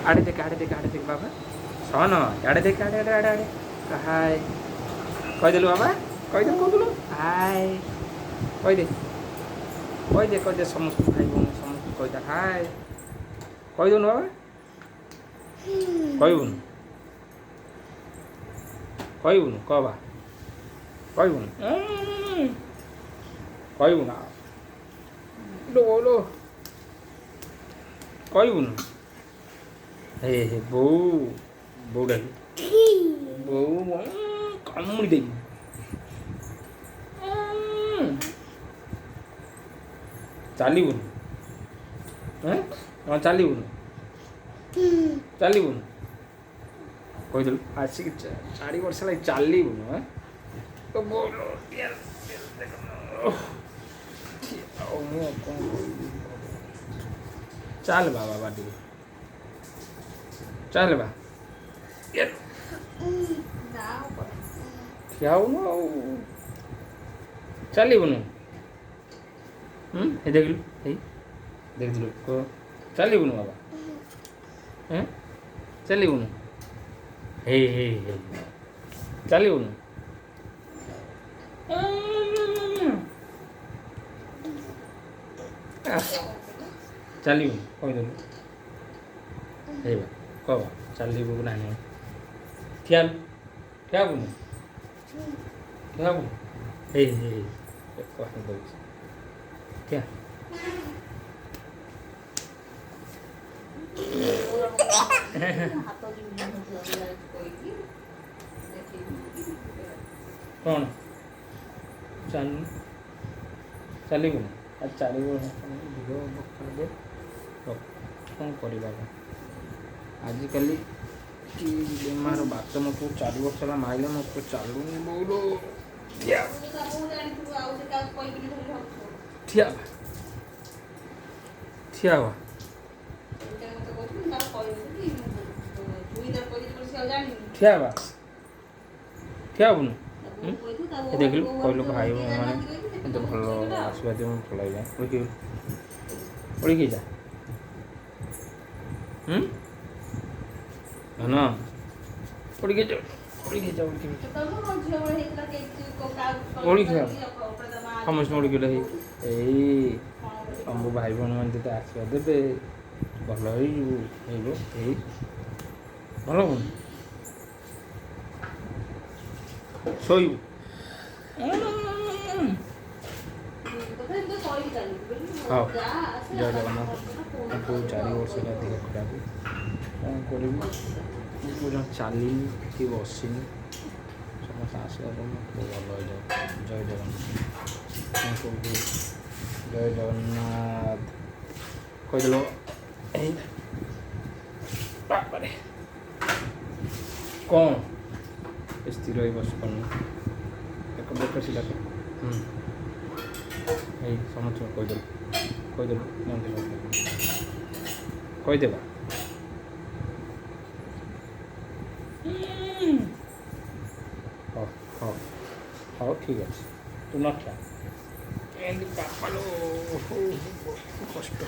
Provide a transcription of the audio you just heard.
ଆଡ଼େ ଦେଖ ବାବା ଶନ ଆଡ଼େ ଦେଖ ଆଡ଼େ ହାଏ କହିଦେଲୁ ବାବା କହୁଥିଲୁ ହାଏ କହିଦେ ସମସ୍ତଙ୍କୁ ଭାଇ ଭଉଣୀ ସମସ୍ତଙ୍କୁ କହିଦେ ହାଏ କହିଦେଉନୁ ବାବା କହିବୁନୁ କହ ବା କହିବୁନୁ କହିବୁନା କହିବୁନୁ ହେ ବୋଉ ଡାକି ବୋଉ କାମୁଡ଼ି ଦେବି ଚାଲିବୁନୁ ଚାଲିବୁନୁ କହିଦେଲୁ ଆସିକି 4 ବର୍ଷ ହେଲା ଚାଲିବୁନୁ ମୁଁ କ'ଣ ଚାଲ ବାବା ଟିକେ ଚାଲ ବା ଠିଆ ହେଉନୁ ଆଉ ଚାଲିବୁନୁ ଦେଖିଲୁ ଦେଖିଥିଲୁ ଚାଲିବୁନୁ ବାବା ଚାଲିବୁନୁ ହେ ଚାଲିବୁନୁ ଚାଲିବୁନୁ କହିଦେଲୁ ହେଇବା କହ ଚାଲିବୁ ନାହିଁ ଠିଆ ହେବୁନୁ ହେ କହିଦେଉଛି ଠିଆ କ'ଣ ଚାଲିବୁନି ଆଉ ଚାଲିବୁ କ'ଣ କରିବା ଆଜିକାଲି କି ବେମାର ବାତ ମୋ ପୁଅ 4 ବର୍ଷ ହେଲା ମାଇଲେ ମୋ ପୁଅ ଚାଲୁନି ବୋଉଲ ଠିଆ ହବା ଠିଆ ହେବୁନୁ ଦେଖିଲୁ କହିଲୁ ଭାଇ ମାନେ ଏତେ ଭଲ ଆଶୀର୍ବାଦ ମୁଁ ଭଲ ଲାଗିଲା ଉଡ଼ିକି ଯା ଧନ ଉଡ଼ିକି ଯା ସମସ୍ତେ ଉଡ଼ିକି ଏଇ ସବୁ ଭାଇ ଭଉଣୀ ମାନେ ଯେତେ ଆଶୀର୍ବାଦ ଦେବେ ଭଲ ହେଇଯିବୁ ଏଇ ଭଲ ହଉନି ଶୋଇବୁ ହଉ ଜୟ ଜଗନ୍ନାଥ ପୁଅ 4 ବର୍ଷ ହେଲା ଦେହ ଖରାପ କ'ଣ କରିବୁ ପୁରା ଚାଲିନି କି ବସିନି ସମସ୍ତେ ଆଶୀର୍ବାଦ ଭଲ ହେଇଯାଉ ଜୟ ଜଗନ୍ନାଥ ଜୟ ଜଗନ୍ନାଥ କହିଦେଲ ଏଇ ବାବାରେ କ'ଣ ସ୍ଥିର ହେଇ ବସିପାରୁନି ଦେଖ ସିଧା ଏଇ ସମସ୍ତଙ୍କୁ କହିଦେଲୁ କହିଦେବା ହଉ ଠିକ୍ ଅଛି ତୁ ନଠିଆ ଏମିତି ବାପାଲୋ କଷ୍ଟ